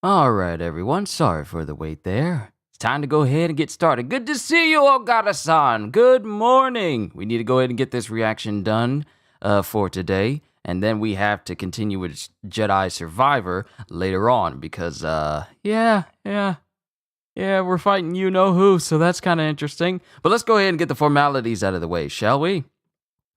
All right, everyone. Sorry for the wait there. It's time to go ahead and get started. Good to see you, Ogata-san. Good morning. We need to go ahead and get this reaction done for today. And then we have to continue with Jedi Survivor later on because, yeah, we're fighting you-know-who, so that's kind of interesting. But let's go ahead and get the formalities out of the way, shall we?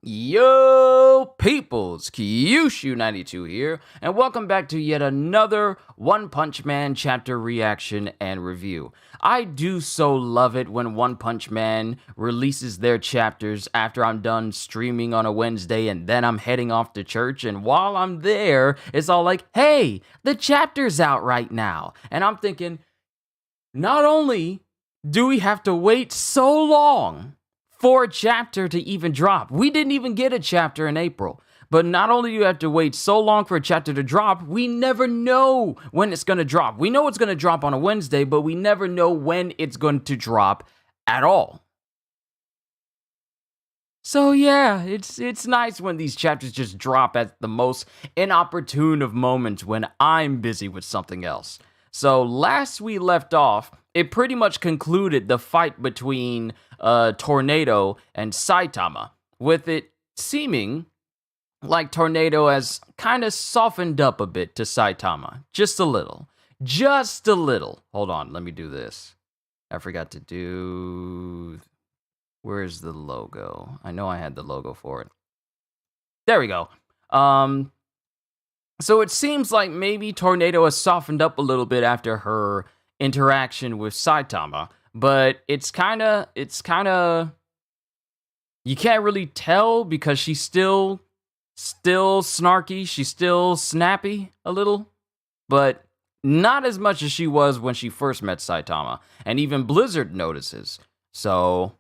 Yo, peoples, Kyushu92 here, and welcome back to yet another One Punch Man chapter reaction and review. I do so love it when One Punch Man releases their chapters after I'm done streaming on a Wednesday and then I'm heading off to church, and while I'm there, it's all like, hey, the chapter's out right now. And I'm thinking, not only do we have to wait so long for a chapter to even drop. We didn't even get a chapter in April. But not only do you have to wait so long for a chapter to drop, we never know when it's going to drop. We know it's going to drop on a Wednesday, but we never know when it's going to drop at all. So yeah, it's nice when these chapters just drop at the most inopportune of moments when I'm busy with something else. So last we left off, it pretty much concluded the fight between Tornado and Saitama, with it seeming like Tornado has kind of softened up a bit to Saitama. Just a little. Just a little. Hold on, let me do this. I forgot to do... Where's the logo? I know I had the logo for it. There we go. So it seems like maybe Tornado has softened up a little bit after her interaction with Saitama, but it's kind of you can't really tell because she's still snarky, she's still snappy a little, but not as much as she was when she first met Saitama, and even Blizzard notices. So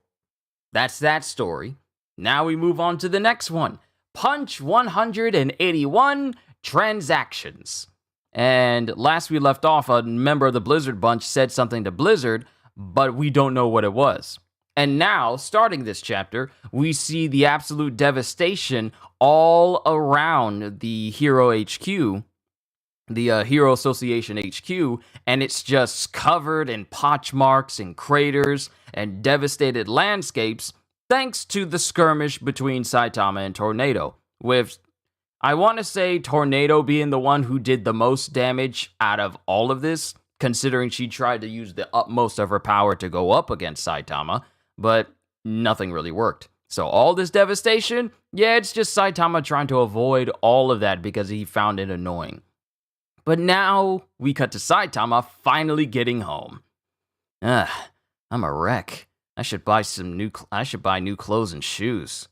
that's that story. Now we move on to the next one. Punch 181 Transactions. And last we left off, a member of the Blizzard bunch said something to Blizzard, but we don't know what it was. And now, starting this chapter, we see the absolute devastation all around the Hero HQ, the Hero Association HQ, and it's just covered in potch marks and craters and devastated landscapes, thanks to the skirmish between Saitama and Tornado, with, I want to say, Tornado being the one who did the most damage out of all of this, considering she tried to use the utmost of her power to go up against Saitama, but nothing really worked. So all this devastation, yeah, it's just Saitama trying to avoid all of that because he found it annoying. But now we cut to Saitama finally getting home. I'm a wreck. I should buy new clothes and shoes.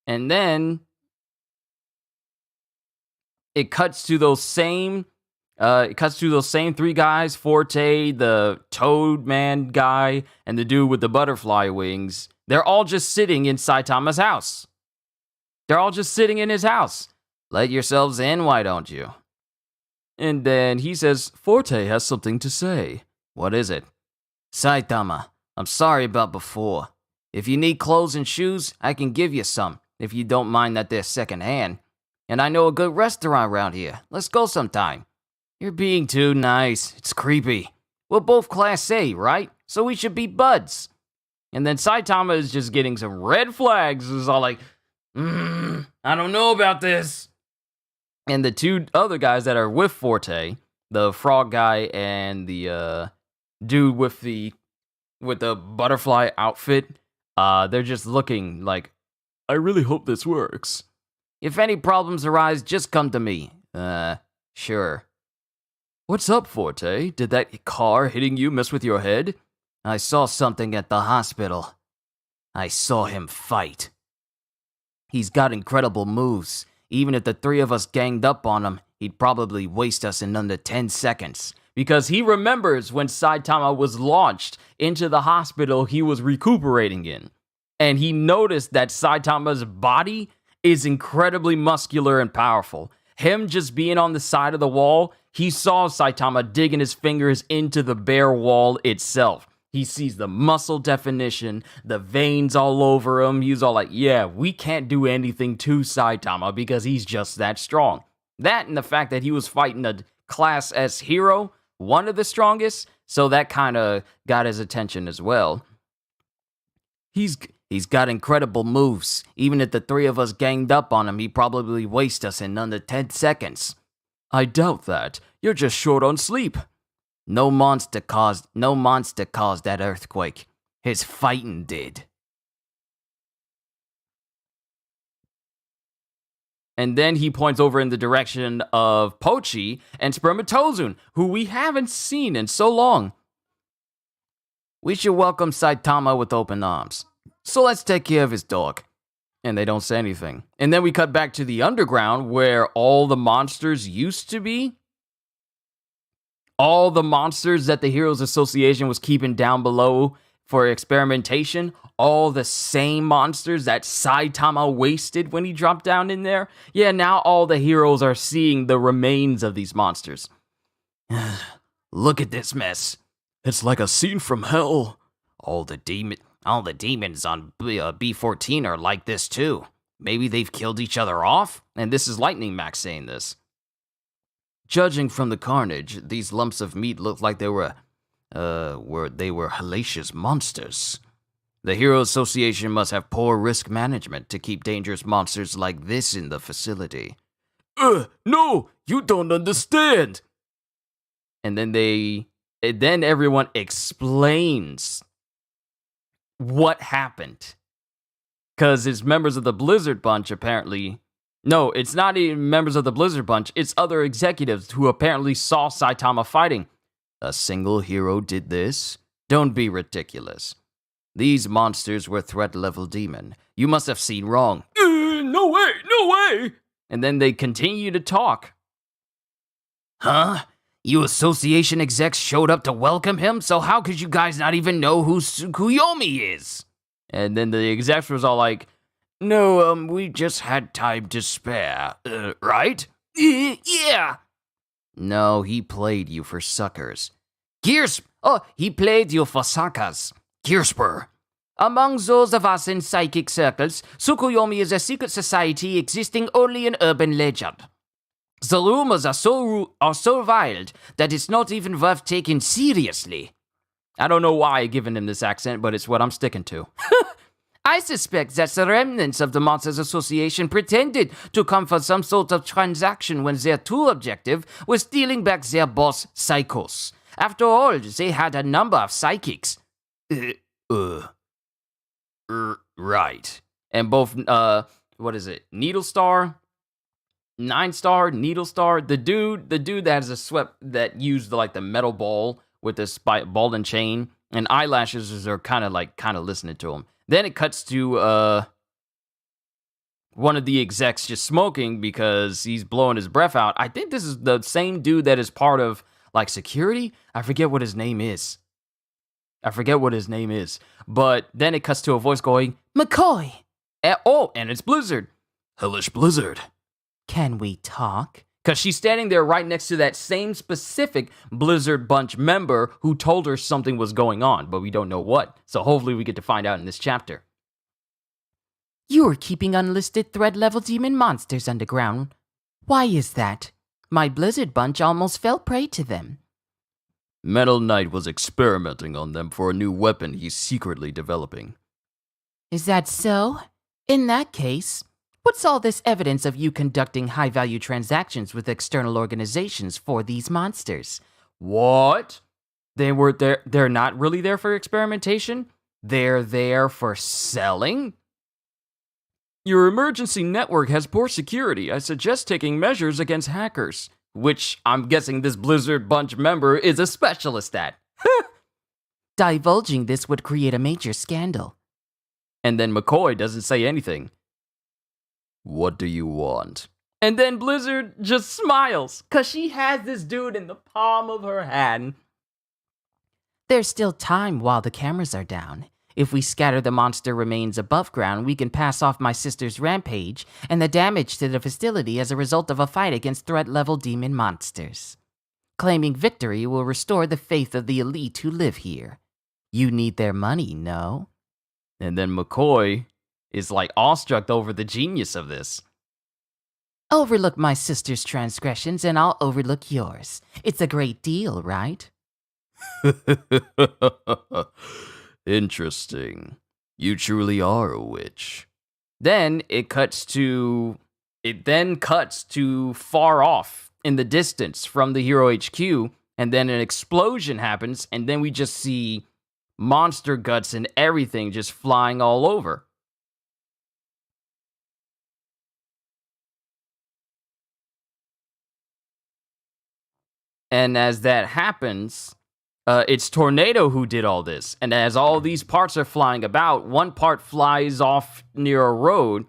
And then it cuts to those same three guys, Forte, the Toad Man guy, and the dude with the butterfly wings. They're all just sitting in Saitama's house. They're all just sitting in his house. Let yourselves in, why don't you? And then he says, Forte has something to say. What is it? Saitama, I'm sorry about before. If you need clothes and shoes, I can give you some, if you don't mind that they're secondhand. And I know a good restaurant around here. Let's go sometime. You're being too nice. It's creepy. We're both Class A, right? So we should be buds. And then Saitama is just getting some red flags. It's all like, I don't know about this. And the two other guys that are with Forte, the frog guy and the dude with the butterfly outfit, they're just looking like, I really hope this works. If any problems arise, just come to me. Sure. What's up, Forte? Did that car hitting you mess with your head? I saw something at the hospital. I saw him fight. He's got incredible moves. Even if the three of us ganged up on him, he'd probably waste us in under 10 seconds. Because he remembers when Saitama was launched into the hospital he was recuperating in. And he noticed that Saitama's body is incredibly muscular and powerful. Him just being on the side of the wall, he saw Saitama digging his fingers into the bare wall itself. He sees the muscle definition, the veins all over him. He's all like, yeah, we can't do anything to Saitama because he's just that strong. That and the fact that he was fighting a class S hero, one of the strongest, so that kind of got his attention as well. He's got incredible moves. Even if the three of us ganged up on him, he'd probably waste us in under 10 seconds. I doubt that. You're just short on sleep. No monster caused that earthquake. His fighting did. And then he points over in the direction of Pochi and Spermatozoon, who we haven't seen in so long. We should welcome Saitama with open arms. So let's take care of his dog. And they don't say anything. And then we cut back to the underground where all the monsters used to be. All the monsters that the Heroes Association was keeping down below for experimentation. All the same monsters that Saitama wasted when he dropped down in there. Yeah, now all the heroes are seeing the remains of these monsters. Look at this mess. It's like a scene from hell. All the demons on B14 are like this too. Maybe they've killed each other off? And this is Lightning Max saying this. Judging from the carnage, these lumps of meat look like they were hellacious monsters. The Hero Association must have poor risk management to keep dangerous monsters like this in the facility. No, you don't understand. And then everyone explains what happened. Because it's members of the Blizzard Bunch apparently. No, it's not even members of the Blizzard Bunch. It's other executives who apparently saw Saitama fighting. A single hero did this? Don't be ridiculous. These monsters were threat level demon. You must have seen wrong. No way. And then they continue to talk. Huh? You association execs showed up to welcome him? So how could you guys not even know who Tsukuyomi is? And then the execs was all like, no, we just had time to spare, right? Yeah. No, he played you for suckers. He played you for suckers. Gearspur. Among those of us in psychic circles, Tsukuyomi is a secret society existing only in urban legend. The rumors are so wild that it's not even worth taking seriously. I don't know why I given him this accent, but it's what I'm sticking to. I suspect that the remnants of the Monsters Association pretended to come for some sort of transaction when their true objective was stealing back their boss, Psychos. After all, they had a number of psychics. Right. And both, what is it? Needlestar? 9-star, Needlestar, the dude that has a that used like the metal ball with this ball and chain and eyelashes are kind of listening to him. Then it cuts to one of the execs just smoking because he's blowing his breath out. I think this is the same dude that is part of like security. I forget what his name is. But then it cuts to a voice going, McCoy. And it's Blizzard. Hellish Blizzard. Can we talk? Because she's standing there right next to that same specific Blizzard Bunch member who told her something was going on, but we don't know what. So hopefully we get to find out in this chapter. You're keeping unlisted threat-level demon monsters underground. Why is that? My Blizzard Bunch almost fell prey to them. Metal Knight was experimenting on them for a new weapon he's secretly developing. Is that so? In that case, what's all this evidence of you conducting high-value transactions with external organizations for these monsters? What? They're not really there for experimentation? They're there for selling? Your emergency network has poor security. I suggest taking measures against hackers, which I'm guessing this Blizzard Bunch member is a specialist at. Divulging this would create a major scandal. And then McCoy doesn't say anything. What do you want? And then Blizzard just smiles, because she has this dude in the palm of her hand. There's still time while the cameras are down. If we scatter the monster remains above ground, we can pass off my sister's rampage and the damage to the facility as a result of a fight against threat-level demon monsters. Claiming victory will restore the faith of the elite who live here. You need their money, no? And then McCoy is like awestruck over the genius of this. Overlook my sister's transgressions and I'll overlook yours. It's a great deal, right? Interesting. You truly are a witch. Then it cuts to far off in the distance from the Hero HQ, and then an explosion happens, and then we just see monster guts and everything just flying all over. And as that happens, it's Tornado who did all this. And as all these parts are flying about, one part flies off near a road.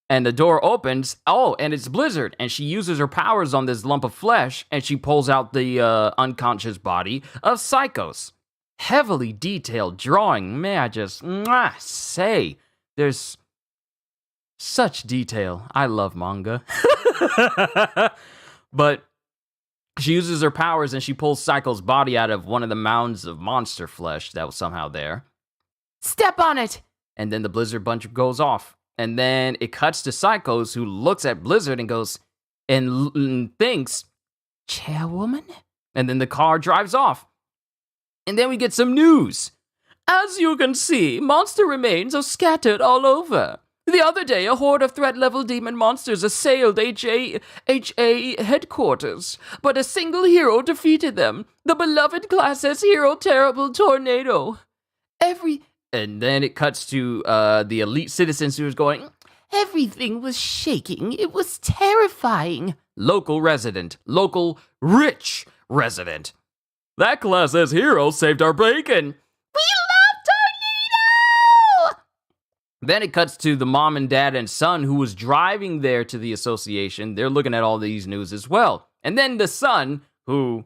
And the door opens. Oh, and it's Blizzard. And she uses her powers on this lump of flesh. And she pulls out the unconscious body of Psychos. Heavily detailed drawing. May I just say, there's such detail. I love manga. But she uses her powers and she pulls Psycho's body out of one of the mounds of monster flesh that was somehow there. Step on it! And then the Blizzard bunch goes off. And then it cuts to Psychos, who looks at Blizzard and goes, and thinks, Chairwoman? And then the car drives off. And then we get some news. As you can see, monster remains are scattered all over. The other day, a horde of threat-level demon monsters assailed HA headquarters, but a single hero defeated them. The beloved Class S hero, Terrible Tornado. And then it cuts to the elite citizens who's going, Everything was shaking. It was terrifying. Local rich resident. That Class S hero saved our bacon. We love Tornado! Then it cuts to the mom and dad and son who was driving there to the association. They're looking at all these news as well. And then the son, who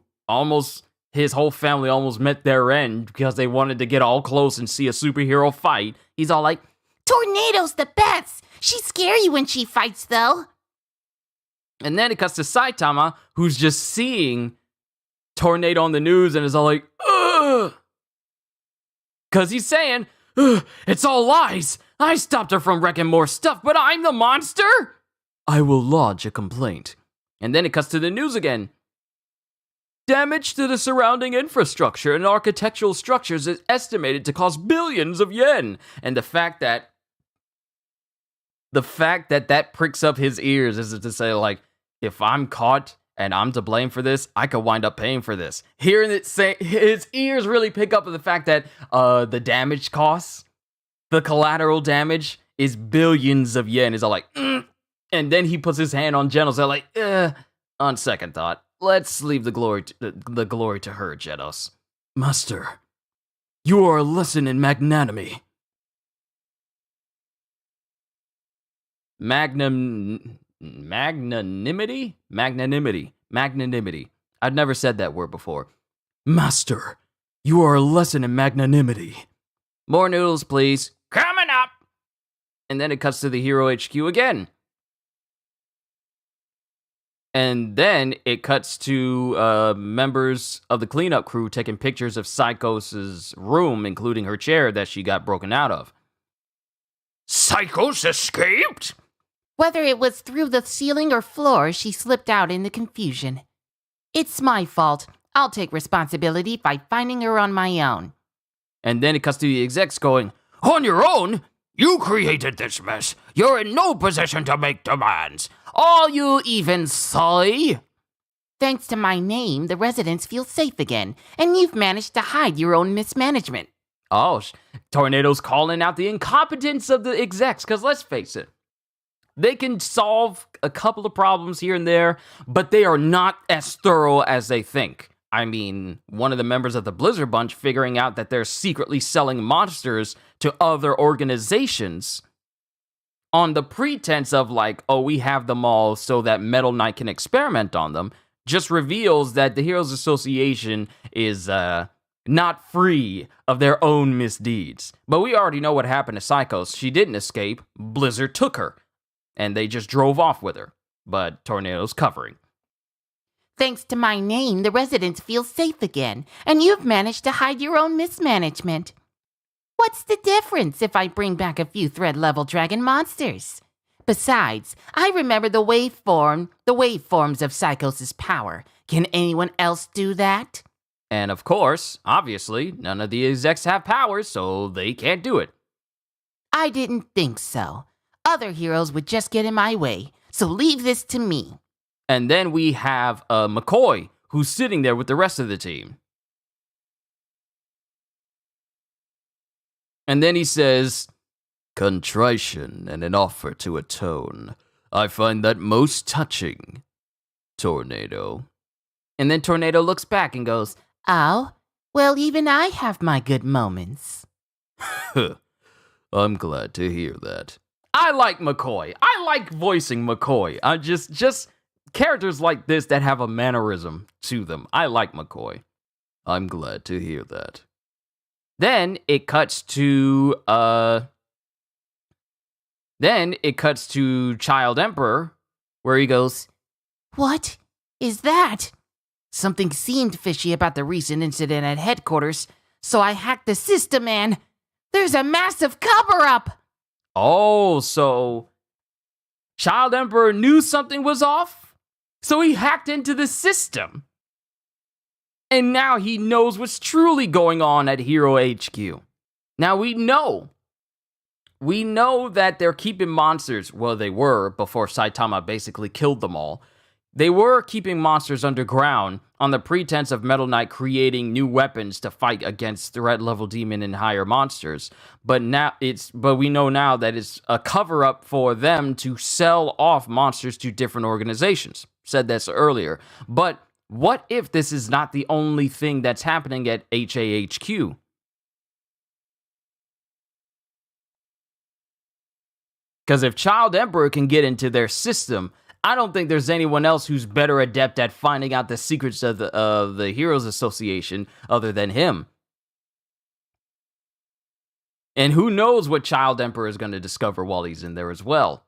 his whole family almost met their end because they wanted to get all close and see a superhero fight. He's all like, Tornado's the best. She's scary when she fights, though. And then it cuts to Saitama, who's just seeing Tornado on the news and is all like, ugh. Because he's saying, ugh, it's all lies. I stopped her from wrecking more stuff, but I'm the monster? I will lodge a complaint. And then it cuts to the news again. Damage to the surrounding infrastructure and architectural structures is estimated to cost billions of yen. And the fact that pricks up his ears is to say, like, if I'm caught and I'm to blame for this, I could wind up paying for this. Hearing it say, his ears really pick up on the fact that the damage costs, the collateral damage is billions of yen. Is all like, and then he puts his hand on Genos. They're like, on second thought, let's leave the glory to her, Genos. Master, you are a lesson in magnanimity. Magnanimity? I've never said that word before. Master, you are a lesson in magnanimity. More noodles, please. Coming up! And then it cuts to the Hero HQ again. And then it cuts to members of the cleanup crew taking pictures of Psychos' room, including her chair that she got broken out of. Psychos escaped? Whether it was through the ceiling or floor, she slipped out in the confusion. It's my fault. I'll take responsibility by finding her on my own. And then it cuts to the execs going, on your own? You created this mess. You're in no position to make demands. Are you even sorry? Thanks to my name, the residents feel safe again, and you've managed to hide your own mismanagement. Oh, Tornado's calling out the incompetence of the execs, because let's face it, they can solve a couple of problems here and there, but they are not as thorough as they think. I mean, one of the members of the Blizzard Bunch figuring out that they're secretly selling monsters to other organizations on the pretense of like, oh, we have them all so that Metal Knight can experiment on them, just reveals that the Heroes Association is not free of their own misdeeds. But we already know what happened to Psychos. She didn't escape. Blizzard took her, and they just drove off with her. But Tornado's covering. Thanks to my name, the residents feel safe again, and you've managed to hide your own mismanagement. What's the difference if I bring back a few thread-level dragon monsters? Besides, I remember the waveforms of Psychos' power. Can anyone else do that? And of course, obviously, none of the execs have powers, so they can't do it. I didn't think so. Other heroes would just get in my way, so leave this to me. And then we have McCoy, who's sitting there with the rest of the team. And then he says, "Contrition and an offer to atone. I find that most touching, Tornado." And then Tornado looks back and goes, "Oh, well, even I have my good moments." I'm glad to hear that. I like McCoy. I like voicing McCoy. I just characters like this that have a mannerism to them. I like McCoy. I'm glad to hear that. Then it cuts to Child Emperor, where he goes, "What is that? Something seemed fishy about the recent incident at headquarters, so I hacked the system, and there's a massive cover-up." Oh, so Child Emperor knew something was off? So he hacked into the system. And now he knows what's truly going on at Hero HQ. Now we know that they're keeping monsters, well, they were before Saitama basically killed them all. They were keeping monsters underground on the pretense of Metal Knight creating new weapons to fight against threat level demon and higher monsters. But we know now that it's a cover up for them to sell off monsters to different organizations. Said this earlier. But what if this is not the only thing that's happening at HAHQ? Because if Child Emperor can get into their system, I don't think there's anyone else who's better adept at finding out the secrets of the Heroes Association other than him. And who knows what Child Emperor is going to discover while he's in there as well.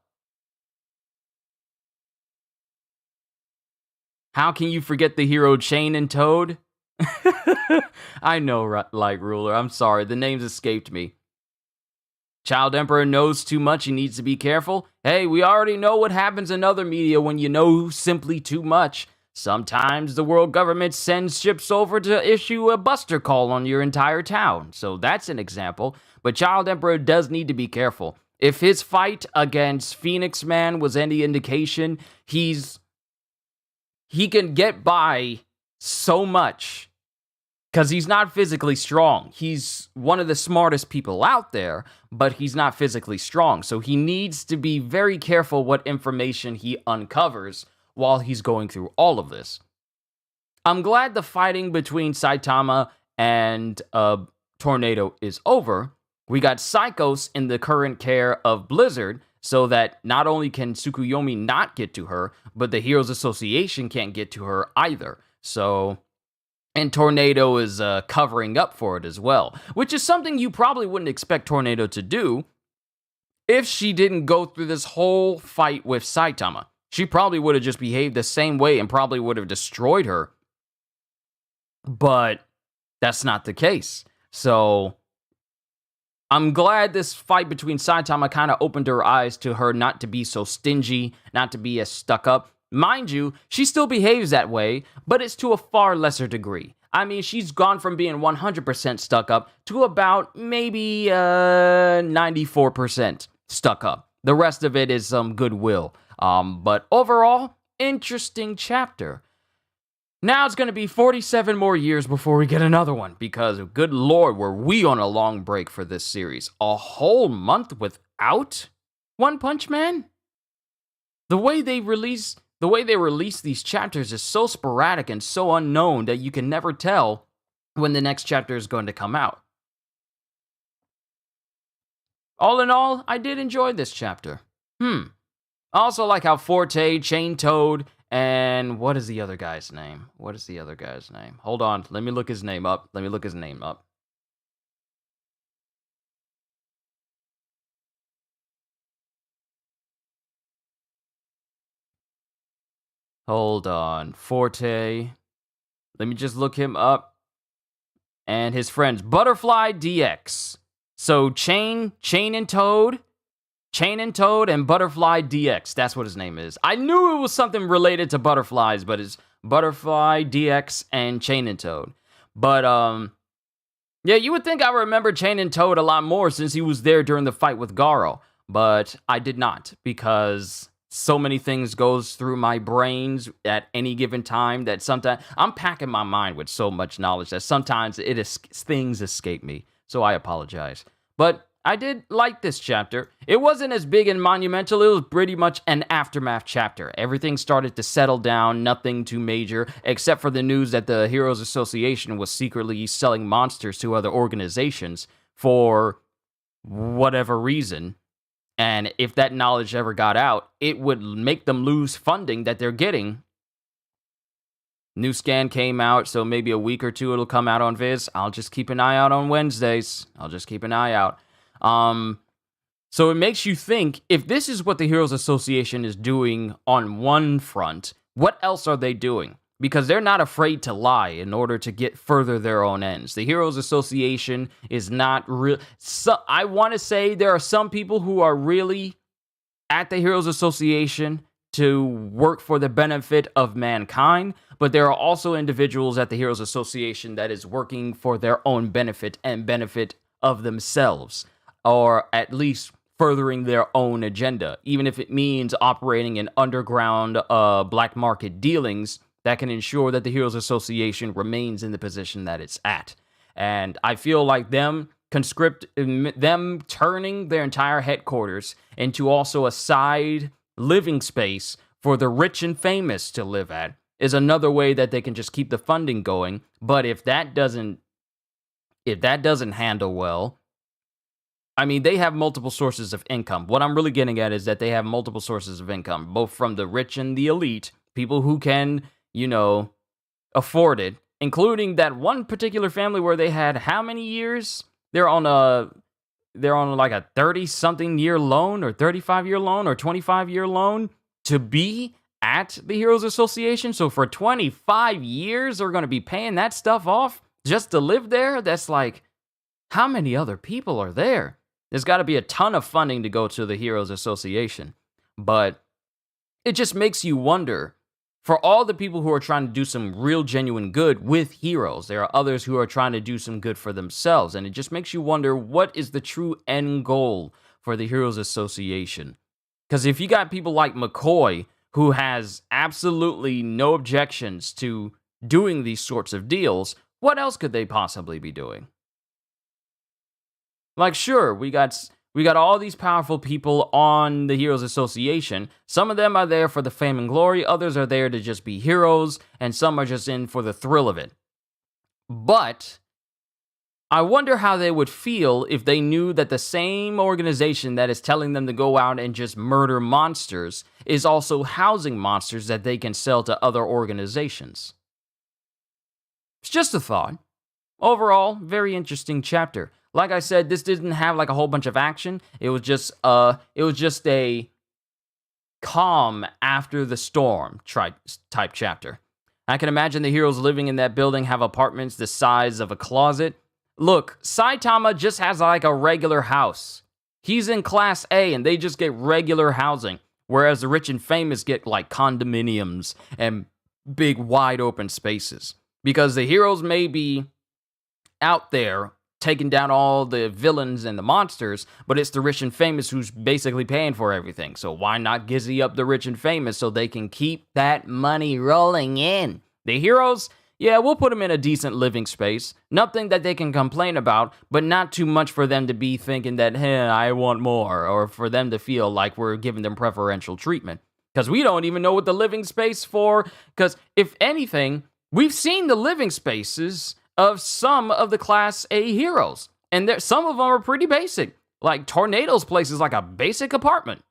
How can you forget the hero Chain and Toad? I know, Light Ruler. I'm sorry. The names escaped me. Child Emperor knows too much. He needs to be careful. Hey, we already know what happens in other media when you know simply too much. Sometimes the world government sends ships over to issue a buster call on your entire town. So that's an example. But Child Emperor does need to be careful. If his fight against Phoenix Man was any indication, he can get by so much because he's not physically strong. He's one of the smartest people out there, but he's not physically strong. So he needs to be very careful what information he uncovers while he's going through all of this. I'm glad the fighting between Saitama and Tornado is over. We got Psychos in the current care of Blizzard, so that not only can Tsukuyomi not get to her, but the Heroes Association can't get to her either. So, and Tornado is covering up for it as well, which is something you probably wouldn't expect Tornado to do if she didn't go through this whole fight with Saitama. She probably would have just behaved the same way and probably would have destroyed her. But that's not the case. So I'm glad this fight between Saitama kind of opened her eyes to her not to be so stingy, not to be as stuck up. Mind you, she still behaves that way, but it's to a far lesser degree. I mean, she's gone from being 100% stuck up to about maybe 94% stuck up. The rest of it is some goodwill. But overall, interesting chapter. Now it's going to be 47 more years before we get another one, because good lord, were we on a long break for this series. A whole month without One Punch Man? The way they release these chapters is so sporadic and so unknown that you can never tell when the next chapter is going to come out. All in all, I did enjoy this chapter. I also like how Forte, Chain Toad, and what is the other guy's name? Hold on, let me look his name up. Hold on, Forte. Let me just look him up. And his friends, Butterfly DX. So Chain and Toad, Chain and Toad and Butterfly DX. That's what his name is. I knew it was something related to butterflies, but it's Butterfly DX and Chain and Toad. But, yeah, you would think I remember Chain and Toad a lot more since he was there during the fight with Garo. But I did not, because so many things goes through my brains at any given time that sometimes I'm packing my mind with so much knowledge that sometimes things escape me. So I apologize. But I did like this chapter. It wasn't as big and monumental. It was pretty much an aftermath chapter. Everything started to settle down, nothing too major, except for the news that the Heroes Association was secretly selling monsters to other organizations for whatever reason. And if that knowledge ever got out, it would make them lose funding that they're getting. New scan came out, so maybe a week or two it'll come out on Viz. I'll just keep an eye out on Wednesdays. I'll just keep an eye out. So it makes you think, if this is what the Heroes Association is doing on one front, what else are they doing? Because they're not afraid to lie in order to further their own ends. The Heroes Association is not real. So I want to say there are some people who are really at the Heroes Association to work for the benefit of mankind, but there are also individuals at the Heroes Association that is working for their own benefit and benefit of themselves, or at least furthering their own agenda, even if it means operating in underground black market dealings that can ensure that the Heroes Association remains in the position that it's at. And I feel like them turning their entire headquarters into also a side living space for the rich and famous to live at is another way that they can just keep the funding going. But if that doesn't handle well, I mean, they have multiple sources of income. What I'm really getting at is that they have multiple sources of income, both from the rich and the elite, people who can, afford it, including that one particular family where they had how many years? They're on like a 30-something year loan or 35-year loan or 25-year loan to be at the Heroes Association. So for 25 years, they're going to be paying that stuff off just to live there? That's like, how many other people are there? There's got to be a ton of funding to go to the Heroes Association. But it just makes you wonder, for all the people who are trying to do some real genuine good with heroes, there are others who are trying to do some good for themselves. And it just makes you wonder, what is the true end goal for the Heroes Association? Because if you got people like McCoy, who has absolutely no objections to doing these sorts of deals, what else could they possibly be doing? Like, sure, we got all these powerful people on the Heroes Association. Some of them are there for the fame and glory, others are there to just be heroes, and some are just in for the thrill of it. But I wonder how they would feel if they knew that the same organization that is telling them to go out and just murder monsters is also housing monsters that they can sell to other organizations. It's just a thought. Overall, very interesting chapter. Like I said, this didn't have like a whole bunch of action. It was just a calm after the storm type chapter. I can imagine the heroes living in that building have apartments the size of a closet. Look, Saitama just has like a regular house. He's in Class A and they just get regular housing, whereas the rich and famous get like condominiums and big wide open spaces. Because the heroes may be out there taking down all the villains and the monsters, but it's the rich and famous who's basically paying for everything. So why not gizzy up the rich and famous so they can keep that money rolling in? The heroes, yeah, we'll put them in a decent living space. Nothing that they can complain about, but not too much for them to be thinking that, hey, I want more, or for them to feel like we're giving them preferential treatment. Because we don't even know what the living space for, because if anything, we've seen the living spaces of some of the Class A heroes. And some of them are pretty basic. Like Tornado's place is like a basic apartment.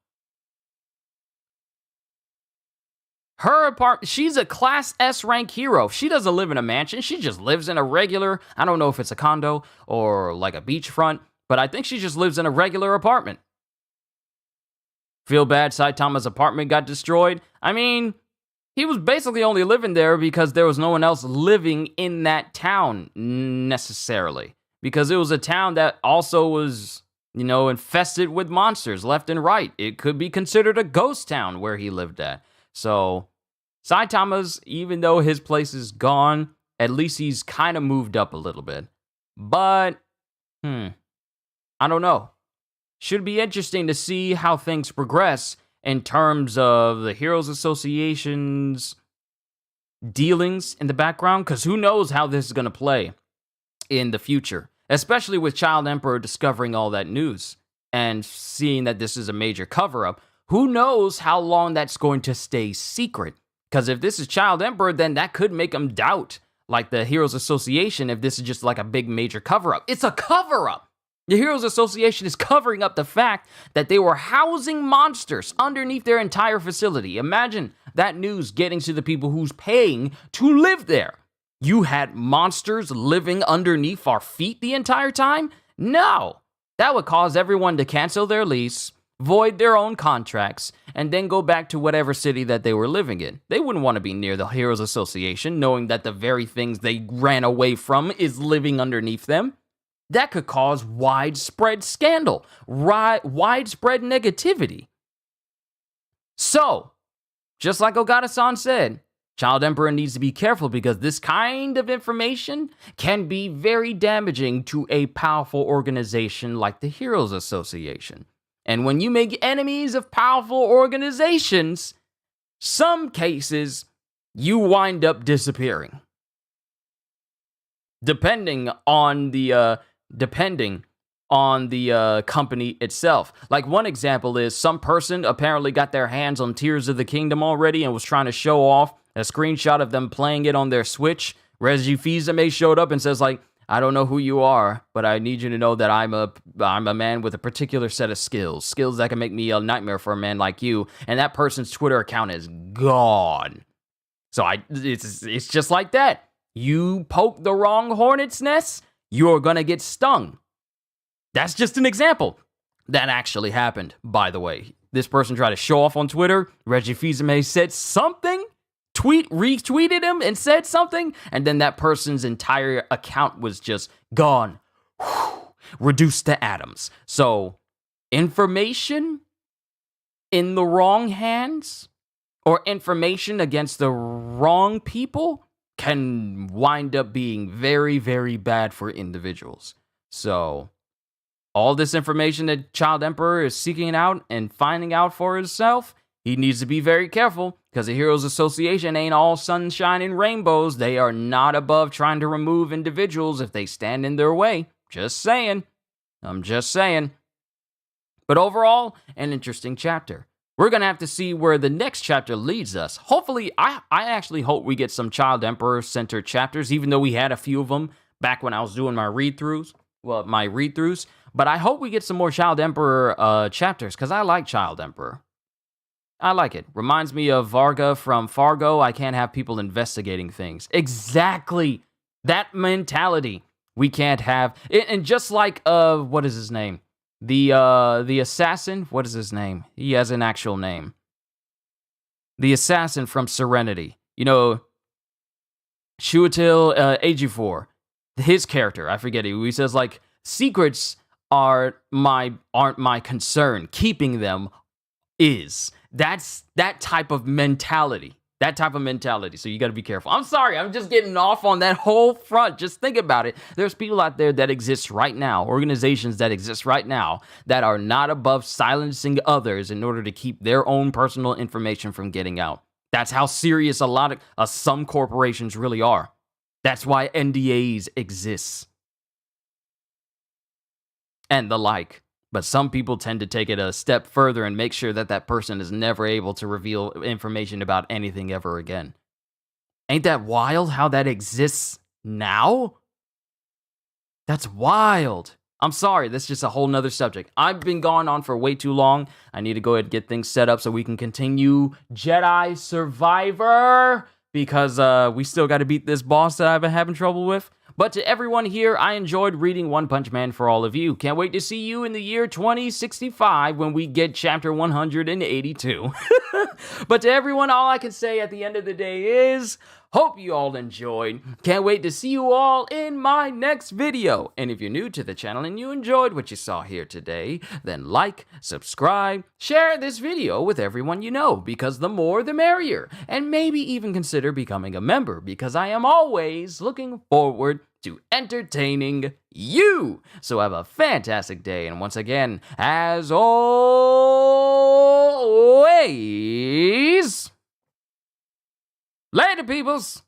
Her apartment, she's a Class S rank hero. She doesn't live in a mansion. She just lives in a regular, I don't know if it's a condo or like a beachfront, but I think she just lives in a regular apartment. Feel bad Saitama's apartment got destroyed? I mean, he was basically only living there because there was no one else living in that town necessarily. Because it was a town that also was infested with monsters left and right. It could be considered a ghost town where he lived at. So Saitama's, even though his place is gone, at least he's kind of moved up a little bit. But, I don't know. Should be interesting to see how things progress in terms of the Heroes Association's dealings in the background, because who knows how this is going to play in the future, especially with Child Emperor discovering all that news and seeing that this is a major cover-up. Who knows how long that's going to stay secret? Because if this is Child Emperor, then that could make him doubt, like the Heroes Association, if this is just like a big major cover-up. It's a cover-up! The Heroes Association is covering up the fact that they were housing monsters underneath their entire facility. Imagine that news getting to the people who's paying to live there. You had monsters living underneath our feet the entire time? No! That would cause everyone to cancel their lease, void their own contracts, and then go back to whatever city that they were living in. They wouldn't want to be near the Heroes Association, knowing that the very things they ran away from is living underneath them. That could cause widespread scandal, widespread negativity. So, just like Ogata-san said, Child Emperor needs to be careful because this kind of information can be very damaging to a powerful organization like the Heroes Association. And when you make enemies of powerful organizations, some cases, you wind up disappearing. Depending on the company itself. Like one example is some person apparently got their hands on Tears of the Kingdom already and was trying to show off a screenshot of them playing it on their Switch. Reggie Fils-Aimé showed up and says like, I don't know who you are, but I need you to know that I'm a man with a particular set of skills that can make me a nightmare for a man like you. And that person's Twitter account is gone. So it's just like that. You poke the wrong hornet's nest, you're gonna get stung. That's just an example. That actually happened, by the way. This person tried to show off on Twitter. Reggie Fils-Aimé said something, retweeted him and said something, and then that person's entire account was just gone. Reduced to atoms. So, information in the wrong hands or information against the wrong people can wind up being very, very bad for individuals. So, all this information that Child Emperor is seeking out and finding out for himself, he needs to be very careful because the Heroes Association ain't all sunshine and rainbows. They are not above trying to remove individuals if they stand in their way. Just saying. I'm just saying. But overall, an interesting chapter. We're going to have to see where the next chapter leads us. Hopefully, I actually hope we get some Child Emperor-centered chapters, even though we had a few of them back when I was doing my read-throughs. But I hope we get some more Child Emperor chapters, because I like Child Emperor. I like it. Reminds me of Varga from Fargo. I can't have people investigating things. Exactly. That mentality we can't have. And just like, what is his name? The assassin, what is his name? He has an actual name. The assassin from Serenity. You know, Chiwetel Ejiofor. His character, I forget it. He says like, secrets aren't my concern. Keeping them is. That's that type of mentality. So you got to be careful. I'm sorry, I'm just getting off on that whole front. Just think about it. There's people out there that exist right now, organizations that exist right now, that are not above silencing others in order to keep their own personal information from getting out. That's how serious some corporations really are. That's why NDAs exist. And the like. But some people tend to take it a step further and make sure that that person is never able to reveal information about anything ever again. Ain't that wild how that exists now? That's wild. I'm sorry, that's just a whole nother subject. I've been going on for way too long. I need to go ahead and get things set up so we can continue Jedi Survivor, because we still got to beat this boss that I've been having trouble with. But to everyone here, I enjoyed reading One Punch Man for all of you. Can't wait to see you in the year 2065 when we get chapter 182. But to everyone, all I can say at the end of the day is, Hope you all enjoyed. Can't wait to see you all in my next video. And if you're new to the channel and you enjoyed what you saw here today, then like, subscribe, share this video with everyone you know, because the more the merrier. And maybe even consider becoming a member, because I am always looking forward to entertaining you. So have a fantastic day. And once again, as always, later, peoples!